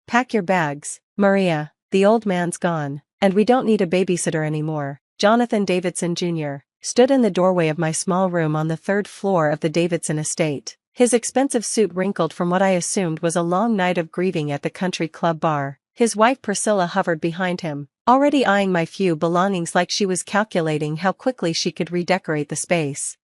Pack your bags, Maria, the old man's gone, and we don't need a babysitter anymore. Jonathan Davidson Jr. stood in the doorway of my small room on the third floor of the Davidson estate. His expensive suit wrinkled from what I assumed was a long night of grieving at the country club bar. His wife Priscilla hovered behind him, already eyeing my few belongings like she was calculating how quickly she could redecorate the space.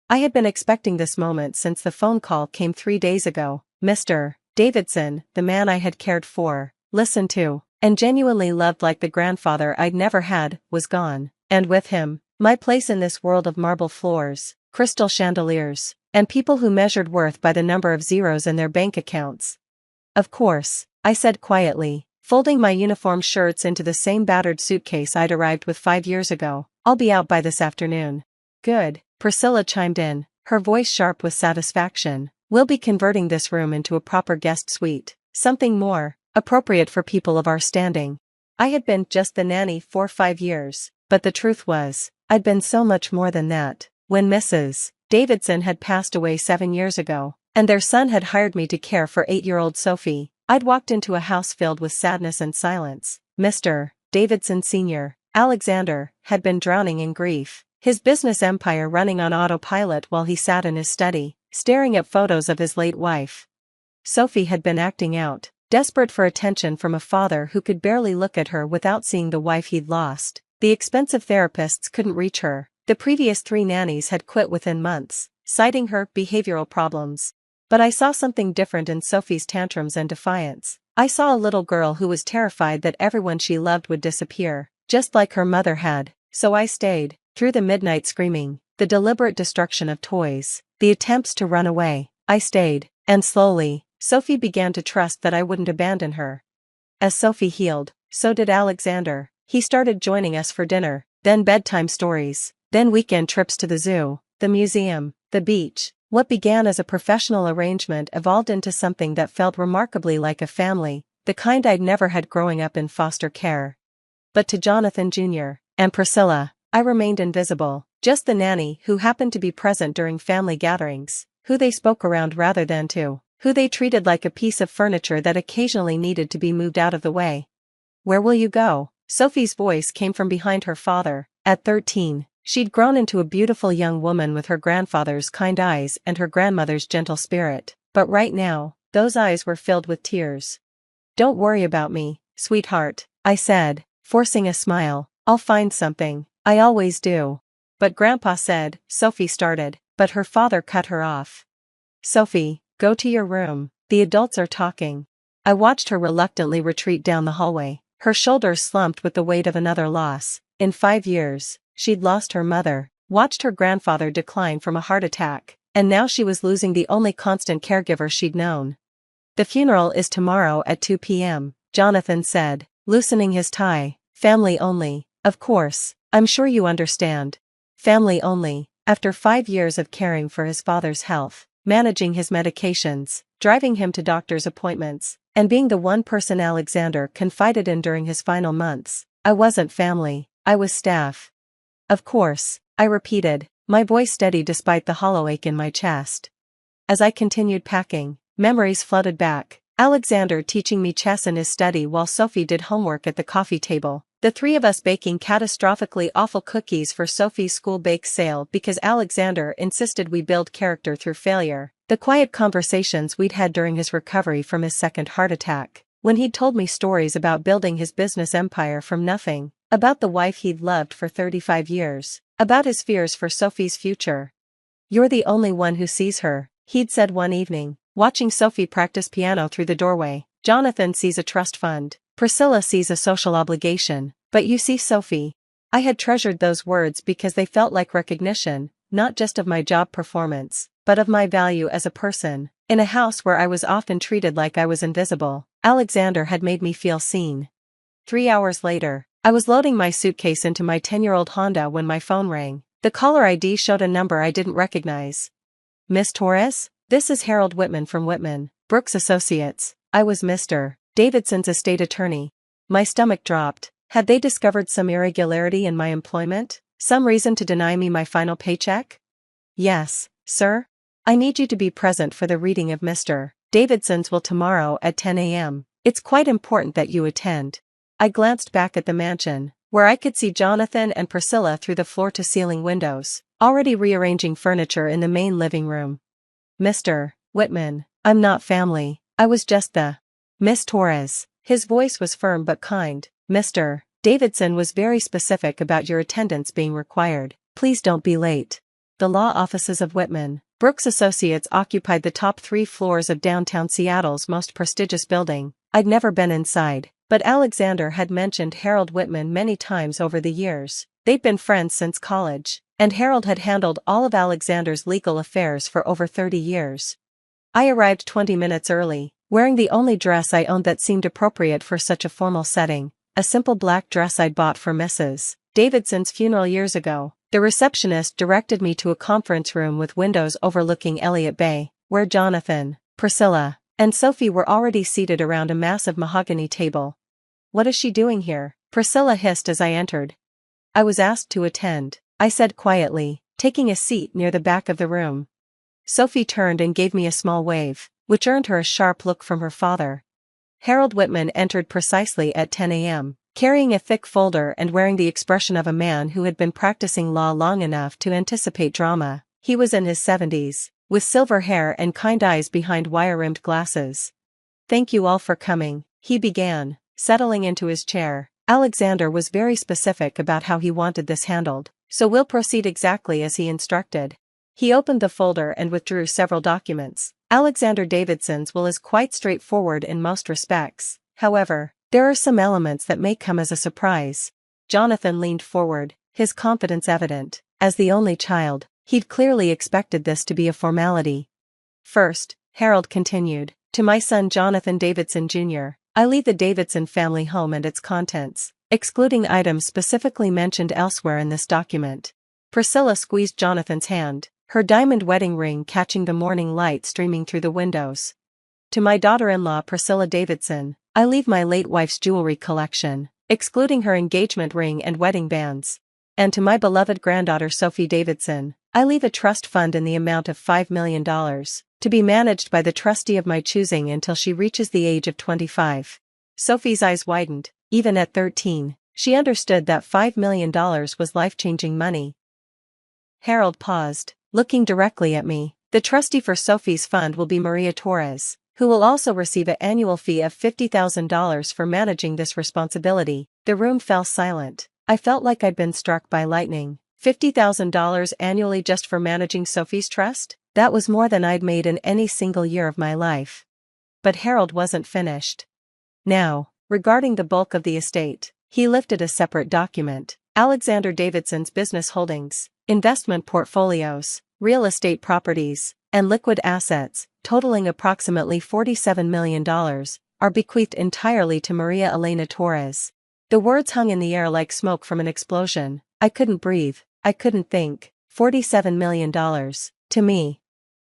I had been expecting this moment since the phone call came 3 days ago. Mr. Davidson, the man I had cared for, listened to, and genuinely loved like the grandfather I'd never had, was gone, and with him, my place in this world of marble floors, crystal chandeliers, and people who measured worth by the number of zeros in their bank accounts. Of course, I said quietly, folding my uniform shirts into the same battered suitcase I'd arrived with 5 years ago. I'll be out by this afternoon. Good, Priscilla chimed in, her voice sharp with satisfaction. We'll be converting this room into a proper guest suite, something more appropriate for people of our standing. I had been just the nanny for 5 years, but the truth was, I'd been so much more than that. When Mrs. Davidson had passed away 7 years ago, and their son had hired me to care for 8-year-old Sophie, I'd walked into a house filled with sadness and silence. Mr. Davidson Sr., Alexander, had been drowning in grief, his business empire running on autopilot while he sat in his study, staring at photos of his late wife. Sophie had been acting out, desperate for attention from a father who could barely look at her without seeing the wife he'd lost. The expensive therapists couldn't reach her. The previous 3 nannies had quit within months, citing her behavioral problems. But I saw something different in Sophie's tantrums and defiance. I saw a little girl who was terrified that everyone she loved would disappear, just like her mother had. So I stayed, through the midnight screaming, the deliberate destruction of toys, the attempts to run away. I stayed, and slowly, Sophie began to trust that I wouldn't abandon her. As Sophie healed, so did Alexander. He started joining us for dinner, then bedtime stories, then weekend trips to the zoo, the museum, the beach. What began as a professional arrangement evolved into something that felt remarkably like a family, the kind I'd never had growing up in foster care. But to Jonathan Jr. and Priscilla, I remained invisible, just the nanny who happened to be present during family gatherings, who they spoke around rather than to, who they treated like a piece of furniture that occasionally needed to be moved out of the way. Where will you go? Sophie's voice came from behind her father. At 13, she'd grown into a beautiful young woman with her grandfather's kind eyes and her grandmother's gentle spirit, but right now, those eyes were filled with tears. Don't worry about me, sweetheart, I said, forcing a smile. I'll find something. I always do. But Grandpa said, Sophie started, but her father cut her off. Sophie, go to your room, the adults are talking. I watched her reluctantly retreat down the hallway, her shoulders slumped with the weight of another loss. In 5 years, she'd lost her mother, watched her grandfather decline from a heart attack, and now she was losing the only constant caregiver she'd known. The funeral is tomorrow at 2 p.m., Jonathan said, loosening his tie. Family only, of course, I'm sure you understand. Family only. After 5 years of caring for his father's health, managing his medications, driving him to doctor's appointments, and being the one person Alexander confided in during his final months, I wasn't family, I was staff. Of course, I repeated, my voice steady despite the hollow ache in my chest. As I continued packing, memories flooded back. Alexander teaching me chess in his study while Sophie did homework at the coffee table. The 3 of us baking catastrophically awful cookies for Sophie's school bake sale because Alexander insisted we build character through failure. The quiet conversations we'd had during his recovery from his second heart attack, when he'd told me stories about building his business empire from nothing, about the wife he'd loved for 35 years, about his fears for Sophie's future. You're the only one who sees her, he'd said one evening, watching Sophie practice piano through the doorway. Jonathan sees a trust fund, Priscilla sees a social obligation, but you see Sophie. I had treasured those words because they felt like recognition, not just of my job performance, but of my value as a person. In a house where I was often treated like I was invisible, Alexander had made me feel seen. 3 hours later, I was loading my suitcase into my 10-year-old Honda when my phone rang. The caller ID showed a number I didn't recognize. Miss Torres? This is Harold Whitman from Whitman, Brooks Associates. I was Mr. Davidson's estate attorney. My stomach dropped. Had they discovered some irregularity in my employment? Some reason to deny me my final paycheck? Yes, sir. I need you to be present for the reading of Mr. Davidson's will tomorrow at 10 a.m. It's quite important that you attend. I glanced back at the mansion, where I could see Jonathan and Priscilla through the floor-to-ceiling windows, already rearranging furniture in the main living room. Mr. Whitman, I'm not family, I was just the Miss Torres. His voice was firm but kind. Mr. Davidson was very specific about your attendance being required. Please don't be late. The law offices of Whitman Brooks Associates occupied the top 3 floors of downtown Seattle's most prestigious building. I'd never been inside, but Alexander had mentioned Harold Whitman many times over the years. They'd been friends since college, and Harold had handled all of Alexander's legal affairs for over 30 years. I arrived 20 minutes early, wearing the only dress I owned that seemed appropriate for such a formal setting, a simple black dress I'd bought for Mrs. Davidson's funeral years ago. The receptionist directed me to a conference room with windows overlooking Elliott Bay, where Jonathan, Priscilla, and Sophie were already seated around a massive mahogany table. What is she doing here? Priscilla hissed as I entered. I was asked to attend, I said quietly, taking a seat near the back of the room. Sophie turned and gave me a small wave, which earned her a sharp look from her father. Harold Whitman entered precisely at 10 a.m., carrying a thick folder and wearing the expression of a man who had been practicing law long enough to anticipate drama. He was in his 70s, with silver hair and kind eyes behind wire-rimmed glasses. Thank you all for coming, he began, settling into his chair. Alexander was very specific about how he wanted this handled, so we'll proceed exactly as he instructed. He opened the folder and withdrew several documents. Alexander Davidson's will is quite straightforward in most respects. However, there are some elements that may come as a surprise. Jonathan leaned forward, his confidence evident. As the only child, he'd clearly expected this to be a formality. First, Harold continued, to my son Jonathan Davidson Jr., I leave the Davidson family home and its contents, excluding items specifically mentioned elsewhere in this document. Priscilla squeezed Jonathan's hand, her diamond wedding ring catching the morning light streaming through the windows. To my daughter-in-law Priscilla Davidson, I leave my late wife's jewelry collection, excluding her engagement ring and wedding bands. And to my beloved granddaughter Sophie Davidson, I leave a trust fund in the amount of $5 million, to be managed by the trustee of my choosing until she reaches the age of 25. Sophie's eyes widened. Even at 13, she understood that $5 million was life-changing money. Harold paused, looking directly at me. The trustee for Sophie's fund will be Maria Torres, who will also receive an annual fee of $50,000 for managing this responsibility. The room fell silent. I felt like I'd been struck by lightning. $50,000 annually just for managing Sophie's trust? That was more than I'd made in any single year of my life. But Harold wasn't finished. Now, regarding the bulk of the estate, he lifted a separate document. Alexander Davidson's business holdings, investment portfolios, real estate properties, and liquid assets, totaling approximately $47 million, are bequeathed entirely to Maria Elena Torres. The words hung in the air like smoke from an explosion. I couldn't breathe. I couldn't think. $47 million. To me.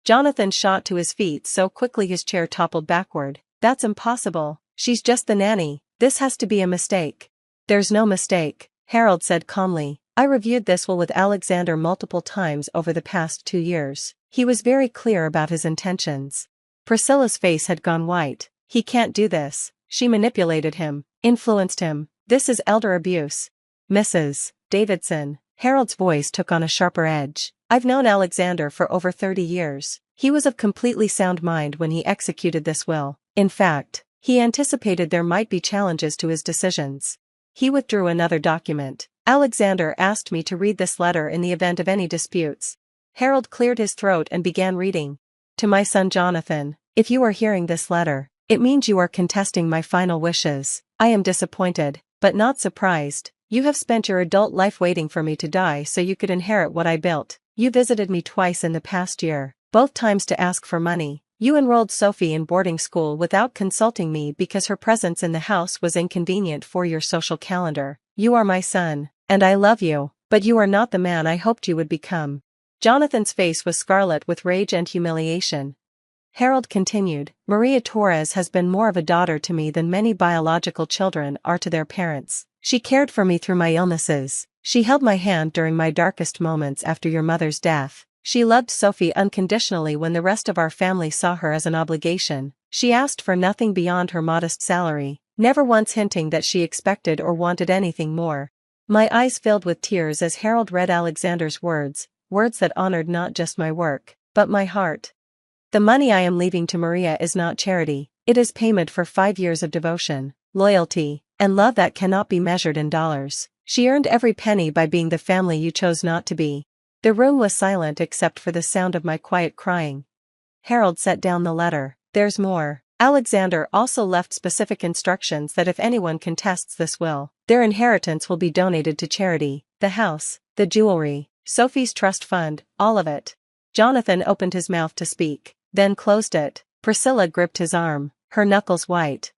Jonathan shot to his feet so quickly his chair toppled backward. That's impossible. She's just the nanny. This has to be a mistake. There's no mistake, Harold said calmly. I reviewed this will with Alexander multiple times over the past 2 years. He was very clear about his intentions. Priscilla's face had gone white. He can't do this. She manipulated him, influenced him. This is elder abuse. Mrs. Davidson, Harold's voice took on a sharper edge. I've known Alexander for over 30 years. He was of completely sound mind when he executed this will. In fact, he anticipated there might be challenges to his decisions. He withdrew another document. Alexander asked me to read this letter in the event of any disputes. Harold cleared his throat and began reading. To my son Jonathan, if you are hearing this letter, it means you are contesting my final wishes. I am disappointed, but not surprised. You have spent your adult life waiting for me to die so you could inherit what I built. You visited me twice in the past year, both times to ask for money. You enrolled Sophie in boarding school without consulting me because her presence in the house was inconvenient for your social calendar. You are my son, and I love you, but you are not the man I hoped you would become. Jonathan's face was scarlet with rage and humiliation. Harold continued, Maria Torres has been more of a daughter to me than many biological children are to their parents. She cared for me through my illnesses. She held my hand during my darkest moments after your mother's death. She loved Sophie unconditionally when the rest of our family saw her as an obligation. She asked for nothing beyond her modest salary, never once hinting that she expected or wanted anything more. My eyes filled with tears as Harold read Alexander's words that honored not just my work, but my heart. The money I am leaving to Maria is not charity, it is payment for 5 years of devotion, loyalty, and love that cannot be measured in dollars. She earned every penny by being the family you chose not to be. The room was silent except for the sound of my quiet crying. Harold set down the letter. There's more. Alexander also left specific instructions that if anyone contests this will, their inheritance will be donated to charity, the house, the jewelry, Sophie's trust fund, all of it. Jonathan opened his mouth to speak, then closed it. Priscilla gripped his arm, her knuckles white.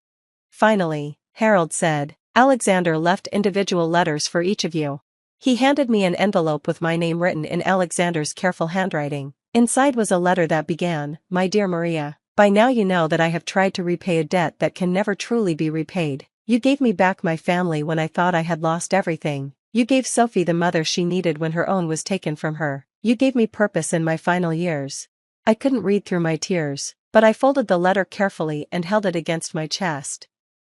Finally, Harold said, Alexander left individual letters for each of you. He handed me an envelope with my name written in Alexander's careful handwriting. Inside was a letter that began, My dear Maria, by now you know that I have tried to repay a debt that can never truly be repaid. You gave me back my family when I thought I had lost everything. You gave Sophie the mother she needed when her own was taken from her. You gave me purpose in my final years. I couldn't read through my tears, but I folded the letter carefully and held it against my chest.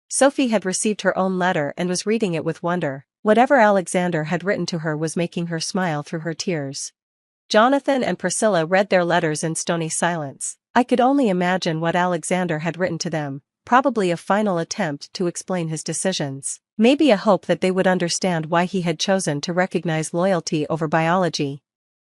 Sophie had received her own letter and was reading it with wonder. Whatever Alexander had written to her was making her smile through her tears. Jonathan and Priscilla read their letters in stony silence. I could only imagine what Alexander had written to them, probably a final attempt to explain his decisions. Maybe a hope that they would understand why he had chosen to recognize loyalty over biology.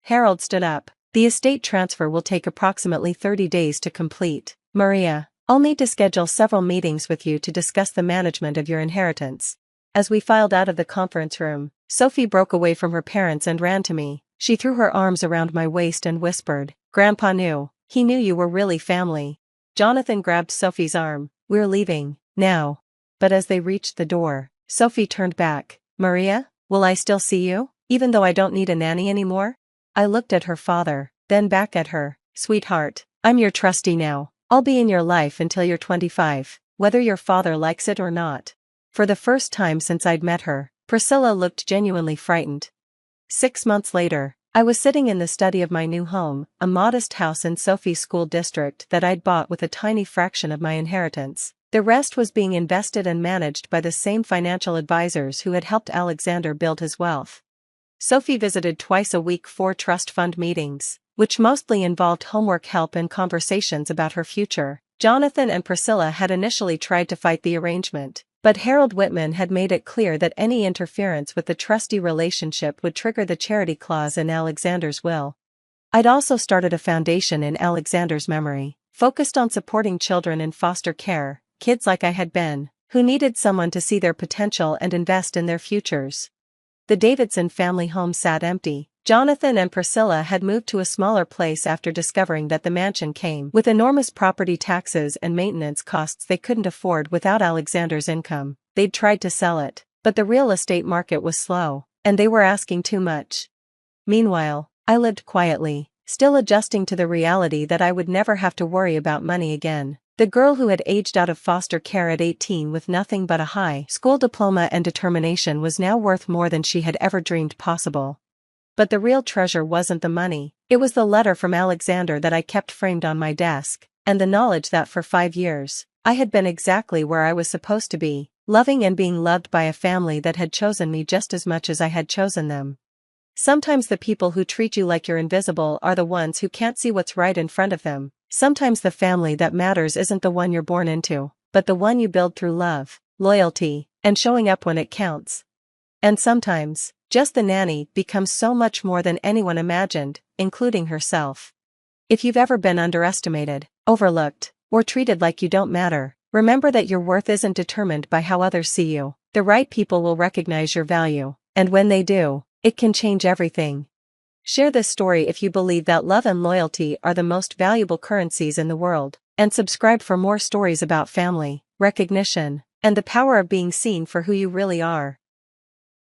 Harold stood up. The estate transfer will take approximately 30 days to complete. Maria, I'll need to schedule several meetings with you to discuss the management of your inheritance. As we filed out of the conference room, Sophie broke away from her parents and ran to me. She threw her arms around my waist and whispered, Grandpa knew. He knew you were really family. Jonathan grabbed Sophie's arm. We're leaving, now. But as they reached the door, Sophie turned back. Maria, will I still see you, even though I don't need a nanny anymore? I looked at her father, then back at her. Sweetheart, I'm your trustee now. I'll be in your life until you're 25, whether your father likes it or not. For the first time since I'd met her, Priscilla looked genuinely frightened. 6 months later, I was sitting in the study of my new home, a modest house in Sophie's school district that I'd bought with a tiny fraction of my inheritance. The rest was being invested and managed by the same financial advisors who had helped Alexander build his wealth. Sophie visited twice a week 4 trust fund meetings, which mostly involved homework help and conversations about her future. Jonathan and Priscilla had initially tried to fight the arrangement, but Harold Whitman had made it clear that any interference with the trustee relationship would trigger the charity clause in Alexander's will. I'd also started a foundation in Alexander's memory, focused on supporting children in foster care, kids like I had been, who needed someone to see their potential and invest in their futures. The Davidson family home sat empty. Jonathan and Priscilla had moved to a smaller place after discovering that the mansion came with enormous property taxes and maintenance costs they couldn't afford without Alexander's income. They'd tried to sell it, but the real estate market was slow, and they were asking too much. Meanwhile, I lived quietly, still adjusting to the reality that I would never have to worry about money again. The girl who had aged out of foster care at 18 with nothing but a high school diploma and determination was now worth more than she had ever dreamed possible. But the real treasure wasn't the money, it was the letter from Alexander that I kept framed on my desk, and the knowledge that for 5 years, I had been exactly where I was supposed to be, loving and being loved by a family that had chosen me just as much as I had chosen them. Sometimes the people who treat you like you're invisible are the ones who can't see what's right in front of them. Sometimes the family that matters isn't the one you're born into, but the one you build through love, loyalty, and showing up when it counts. And sometimes, just the nanny becomes so much more than anyone imagined, including herself. If you've ever been underestimated, overlooked, or treated like you don't matter, remember that your worth isn't determined by how others see you. The right people will recognize your value, and when they do, it can change everything. Share this story if you believe that love and loyalty are the most valuable currencies in the world, and subscribe for more stories about family, recognition, and the power of being seen for who you really are.